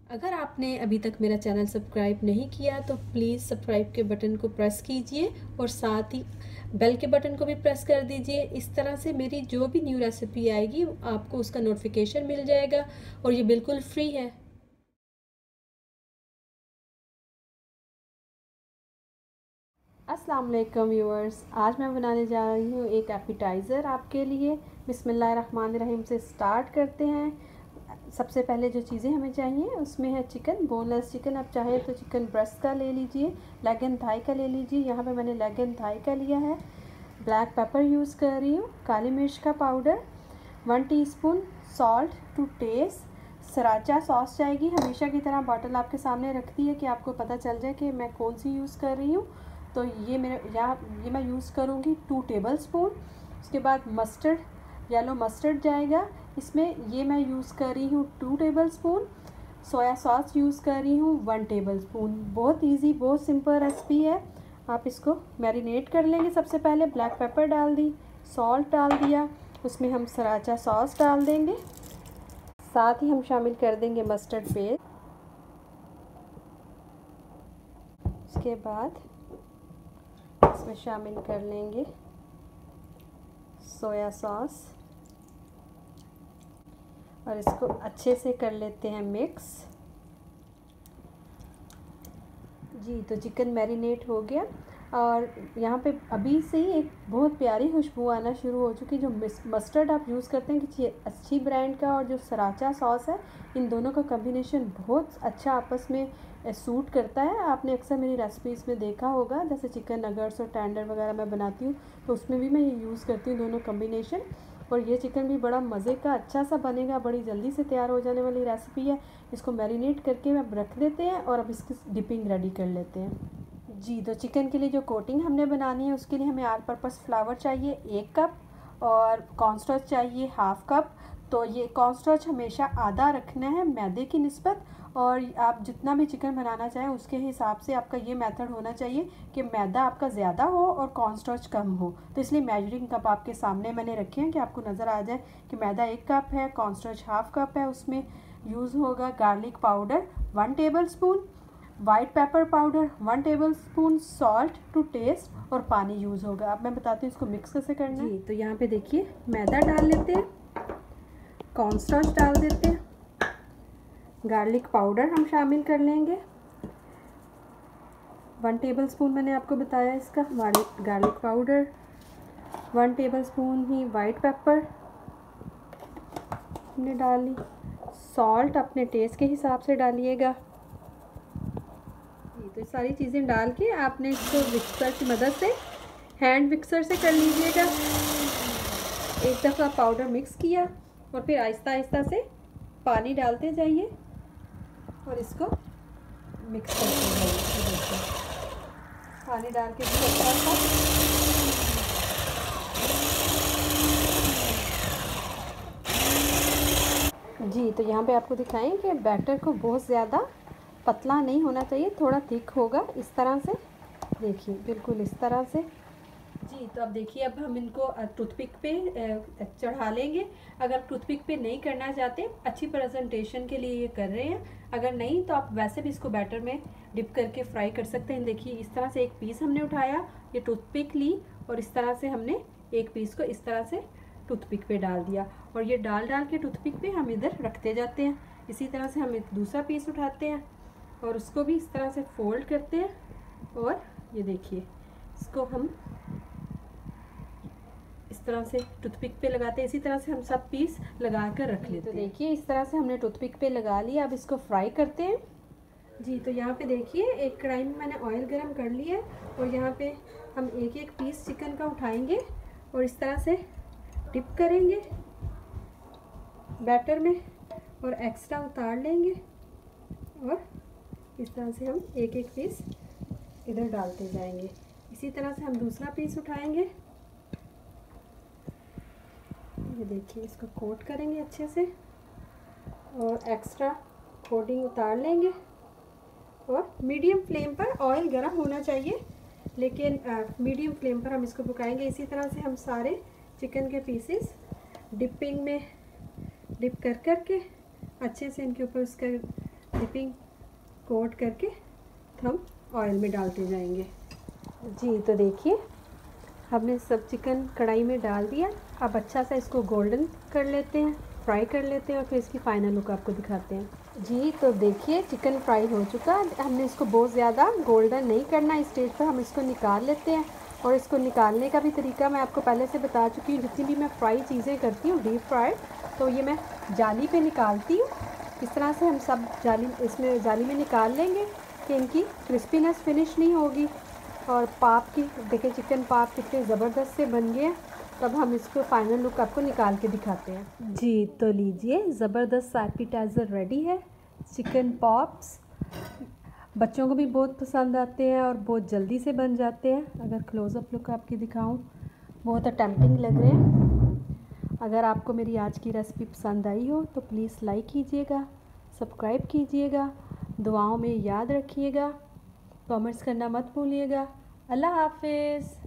अगर आपने अभी तक मेरा चैनल सब्सक्राइब नहीं किया तो प्लीज़ सब्सक्राइब के बटन को प्रेस कीजिए और साथ ही बेल के बटन को भी प्रेस कर दीजिए। इस तरह से मेरी जो भी न्यू रेसिपी आएगी आपको उसका नोटिफिकेशन मिल जाएगा और ये बिल्कुल फ्री है। अस्सलाम वालेकुम व्यूअर्स, आज मैं बनाने जा रही हूँ एक एपिटाइज़र आपके लिए। बिस्मिल्लाहिर्रहमानिर्रहीम से स्टार्ट करते हैं। सबसे पहले जो चीज़ें हमें चाहिए उसमें है चिकन, बोनलेस चिकन। आप चाहें तो चिकन ब्रेस्ट का ले लीजिए, लेग एंड थाई का ले लीजिए। यहाँ पे मैंने लेग एंड थाई का लिया है। ब्लैक पेपर यूज़ कर रही हूँ, काली मिर्च का powder, 1 teaspoon salt to taste. Sriracha sauce जाएगी। हमेशा की तरह बॉटल आपके सामने रखती है कि आपको पता चल जाए कि मैं कौन सी यूज़ कर रही हूँ। तो ये मैं यूज़ करूँगी 2 टेबलस्पून। उसके बाद मस्टर्ड, येलो मस्टर्ड जाएगा इसमें। ये मैं यूज़ कर रही हूँ 2 टेबलस्पून। सोया सॉस यूज़ कर रही हूँ 1 टेबलस्पून। बहुत इजी, बहुत सिंपल रेसिपी है। आप इसको मैरिनेट कर लेंगे। सबसे पहले ब्लैक पेपर डाल दी, सॉल्ट डाल दिया, उसमें हम सराचा सॉस डाल देंगे। साथ ही हम शामिल कर देंगे मस्टर्ड पेस्ट। उसके बाद इसमें शामिल कर लेंगे सोया सॉस और इसको अच्छे से कर लेते हैं मिक्स। जी, तो चिकन मैरिनेट हो गया और यहाँ पे अभी से ही एक बहुत प्यारी खुशबू आना शुरू हो चुकी। जो मस्टर्ड आप यूज़ करते हैं कि अच्छी ब्रांड का और जो सराचा सॉस है, इन दोनों का कॉम्बिनेशन बहुत अच्छा आपस में सूट करता है। आपने अक्सर मेरी रेसिपीज़ में देखा होगा, जैसे चिकन नगर्स और टेंडर वगैरह मैं बनाती हूँ तो उसमें भी मैं ये यूज़ करती हूँ दोनों कॉम्बिनेशन। और ये चिकन भी बड़ा मज़े का अच्छा सा बनेगा, बड़ी जल्दी से तैयार हो जाने वाली रेसिपी है। इसको मैरिनेट करके अब रख देते हैं और अब इसकी डिपिंग रेडी कर लेते हैं। जी, तो चिकन के लिए जो कोटिंग हमने बनानी है उसके लिए हमें ऑल पर्पस फ्लावर चाहिए 1 कप और कॉर्नस्टार्च चाहिए 1/2 कप। तो ये कॉर्नस्टार्च हमेशा आधा रखना है मैदे की निस्बत, और आप जितना भी चिकन बनाना चाहें उसके हिसाब से आपका ये मेथड होना चाहिए कि मैदा आपका ज़्यादा हो और कॉर्नस्टार्च कम हो। तो इसलिए मेजरिंग कप आपके सामने मैंने रखे हैं कि आपको नज़र आ जाए कि मैदा 1 कप है, कॉर्नस्टार्च 1/2 कप है। उसमें यूज़ होगा garlic powder 1 tablespoon, white pepper powder 1 tablespoon, salt to taste और पानी यूज़ होगा। अब मैं बताती हूँ इसको मिक्स कैसे करना है। जी, तो यहाँ पे देखिए मैदा डाल लेते हैं, कॉर्नस्टार्च डाल देते हैं, गार्लिक पाउडर हम शामिल कर लेंगे 1 टेबलस्पून। मैंने आपको बताया इसका गार्लिक पाउडर, 1 टेबलस्पून ही वाइट पेपर हमने डाली, सॉल्ट अपने टेस्ट के हिसाब से डालिएगा। तो सारी चीज़ें डाल के आपने इसको मिक्सर की मदद से, हैंड मिक्सर से कर लीजिएगा। एक दफ़ा पाउडर मिक्स किया और फिर आहिस्ता आहिस्ता से पानी डालते जाइए और इसको मिक्स करते जाइए। पानी डाल के जी, तो यहाँ पे आपको दिखाएं कि बैटर को बहुत ज़्यादा पतला नहीं होना चाहिए, थोड़ा थिक होगा इस तरह से। देखिए बिल्कुल इस तरह से। जी, तो अब देखिए अब हम इनको टूथपिक पे चढ़ा लेंगे। अगर टूथपिक पे नहीं करना चाहते, अच्छी प्रेजेंटेशन के लिए ये कर रहे हैं, अगर नहीं तो आप वैसे भी इसको बैटर में डिप करके फ्राई कर सकते हैं। देखिए इस तरह से एक पीस हमने उठाया, ये टूथपिक ली और इस तरह से हमने एक पीस को इस तरह से टूथपिक पे डाल दिया और ये डाल के टूथपिक पे हम इधर रखते जाते हैं। इसी तरह से हम एक दूसरा पीस उठाते हैं और उसको भी इस तरह से फोल्ड करते हैं और ये देखिए इसको हम इस तरह से टूथपिक पे लगाते हैं। इसी तरह से हम सब पीस लगा कर रख लेते हैं। तो देखिए इस तरह से हमने टूथपिक पे लगा लिया। अब इसको फ्राई करते हैं। जी, तो यहाँ पे देखिए एक कढ़ाई में मैंने ऑयल गरम कर लिया और यहाँ पे हम एक एक पीस चिकन का उठाएंगे और इस तरह से डिप करेंगे बैटर में और एक्स्ट्रा उतार लेंगे और इस तरह से हम एक एक पीस इधर डालते जाएंगे। इसी तरह से हम दूसरा पीस उठाएंगे। ये देखिए इसको कोट करेंगे अच्छे से और एक्स्ट्रा कोटिंग उतार लेंगे और मीडियम फ्लेम पर, ऑयल गर्म होना चाहिए लेकिन मीडियम फ्लेम पर हम इसको पकाएंगे। इसी तरह से हम सारे चिकन के पीसेस डिपिंग में डिप कर के अच्छे से इनके ऊपर उसका डिपिंग कोट करके हम ऑयल में डालते जाएंगे। जी तो देखिए हमने सब चिकन कढ़ाई में डाल दिया। अब अच्छा सा इसको गोल्डन कर लेते हैं, फ्राई कर लेते हैं और फिर इसकी फ़ाइनल लुक आपको दिखाते हैं। जी तो देखिए चिकन फ्राई हो चुका। हमने इसको बहुत ज़्यादा गोल्डन नहीं करना। इस स्टेज पर हम इसको निकाल लेते हैं। और इसको निकालने का भी तरीका मैं आपको पहले से बता चुकी हूँ। जितनी भी मैं फ्राई चीज़ें करती हूँ डीप फ्राई, तो ये मैं जाली पे निकालती हूँ। इस तरह से हम सब जाली में निकाल लेंगे कि इनकी क्रिस्पीनेस फिनिश नहीं होगी। और पाप की देखिए चिकन पाप कितने ज़बरदस्त से बन गए। तब हम इसको फाइनल लुक आपको निकाल के दिखाते हैं। जी तो लीजिए ज़बरदस्त एपिटाइज़र रेडी है। चिकन पॉप्स बच्चों को भी बहुत पसंद आते हैं और बहुत जल्दी से बन जाते हैं। अगर क्लोज़अप लुक आपकी दिखाऊं, बहुत टेम्पटिंग लग रहे हैं। अगर आपको मेरी आज की रेसिपी पसंद आई हो तो प्लीज़ लाइक कीजिएगा, सब्सक्राइब कीजिएगा, दुआओं में याद रखिएगा, कमेंट्स करना मत भूलिएगा। अल्लाह हाफिज़।